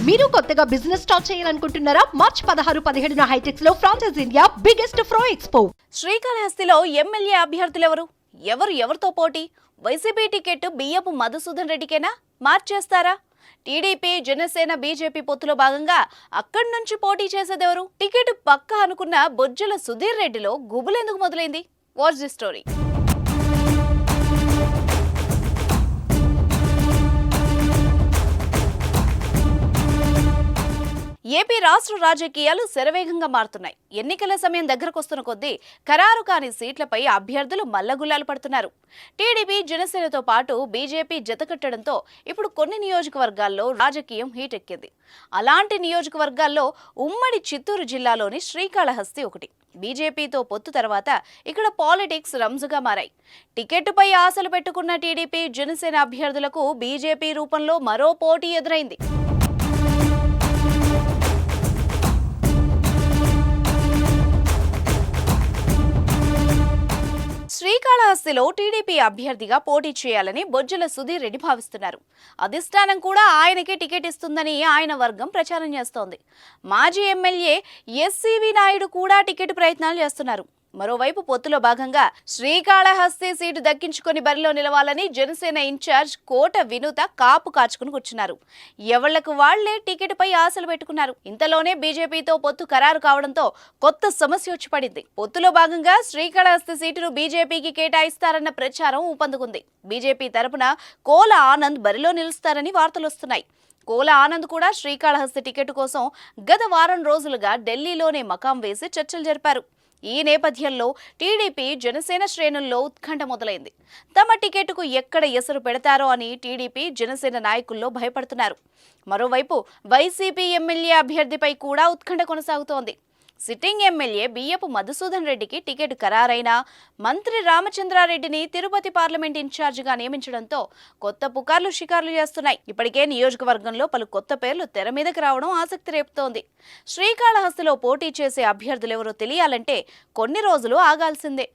మీరు కొత్తగా business start చేయాలనుకుంటున్నారా? మార్చ్ 16-17 హైటెక్స్ లో franchise India biggest ఫ్రో expo. శ్రీకాళహస్తిలో MLA అభ్యర్థులెవరు? ఎవరితో పోటీ? వైసీపీ టికెట్ బియ్యపు మధుసూదన్ రెడ్డికేనా? మార్చేస్తారా? టీడీపీ, జనసేన, బీజేపీ పొత్తులో భాగంగా అక్కడి నుంచి పోటీ చేసేదెవరు? టికెట్ పక్కా అనుకున్న బొజ్జల సుధీర్ రెడ్డిలో గుబులెందుకు మొదలైంది? Watch the story. ఏపీ రాష్ట్ర రాజకీయాలు శరవేగంగా మారుతున్నాయి. ఎన్నికల సమయం దగ్గరకొస్తున్న కొద్దీ ఖరారు కాని సీట్లపై అభ్యర్థులు మల్లగుల్లాలు పడుతున్నారు. టీడీపీ, జనసేనతో పాటు బీజేపీ జతకట్టడంతో ఇప్పుడు కొన్ని నియోజకవర్గాల్లో రాజకీయం హీటెక్కింది. అలాంటి నియోజకవర్గాల్లో ఉమ్మడి చిత్తూరు జిల్లాలోని శ్రీకాళహస్తి ఒకటి. బీజేపీతో పొత్తు తర్వాత ఇక్కడ పాలిటిక్స్ రంజుగా మారాయి. టికెట్టుపై ఆశలు పెట్టుకున్న టీడీపీ, జనసేన అభ్యర్థులకు బీజేపీ రూపంలో మరో పోటీ ఎదురైంది. శ్రీకాళహస్తిలో టీడీపీ అభ్యర్థిగా పోటీ చేయాలని బొజ్జల సుధీర్ రెడ్డి భావిస్తున్నారు. అధిష్టానం కూడా ఆయనకే టికెట్ ఇస్తుందని ఆయన వర్గం ప్రచారం చేస్తోంది. మాజీ ఎమ్మెల్యే ఎస్సీవీ నాయుడు కూడా టికెట్ ప్రయత్నాలు చేస్తున్నారు. మరోవైపు పొత్తులో భాగంగా శ్రీకాళహస్తి సీటు దక్కించుకొని బరిలో నిలవాలని జనసేన ఇన్ఛార్జ్ కోట వినూత కాపు కాచుకుని కూర్చున్నారు. ఎవళ్లకు వాళ్లే టికెట్ పై ఆశలు పెట్టుకున్నారు. ఇంతలోనే బీజేపీతో పొత్తు ఖరారు కావడంతో కొత్త సమస్య వచ్చి పడింది. పొత్తులో భాగంగా శ్రీకాళహస్తి సీటును బీజేపీకి కేటాయిస్తారన్న ప్రచారం ఊపందుకుంది. బీజేపీ తరపున కోల ఆనంద్ బరిలో నిలుస్తారని వార్తలొస్తున్నాయి. కోల ఆనంద్ కూడా శ్రీకాళహస్తి టికెట్ కోసం గత వారం రోజులుగా ఢిల్లీలోనే మకాం వేసి చర్చలు జరిపారు. ఈ నేపథ్యంలో టీడీపీ, జనసేన శ్రేణుల్లో ఉత్కంఠ మొదలైంది. తమ టికెట్కు ఎక్కడ ఎసరు పెడతారో అని టీడీపీ, జనసేన నాయకుల్లో భయపడుతున్నారు. మరోవైపు వైసీపీ ఎమ్మెల్యే అభ్యర్థిపై కూడా ఉత్కంఠ కొనసాగుతోంది. సిట్టింగ్ ఎమ్మెల్యే బియ్యపు మధుసూదన్ రెడ్డికి టికెట్ ఖరారైనా మంత్రి రామచంద్రారెడ్డిని తిరుపతి పార్లమెంట్ ఇన్ఛార్జిగా నియమించడంతో కొత్త పుకార్లు షికార్లు చేస్తున్నాయి. ఇప్పటికే నియోజకవర్గంలో పలు కొత్త పేర్లు తెర మీదకి రావడం ఆసక్తి రేపుతోంది. శ్రీకాళహస్తిలో పోటీ చేసే అభ్యర్థులెవరో తెలియాలంటే కొన్ని రోజులు ఆగాల్సిందే.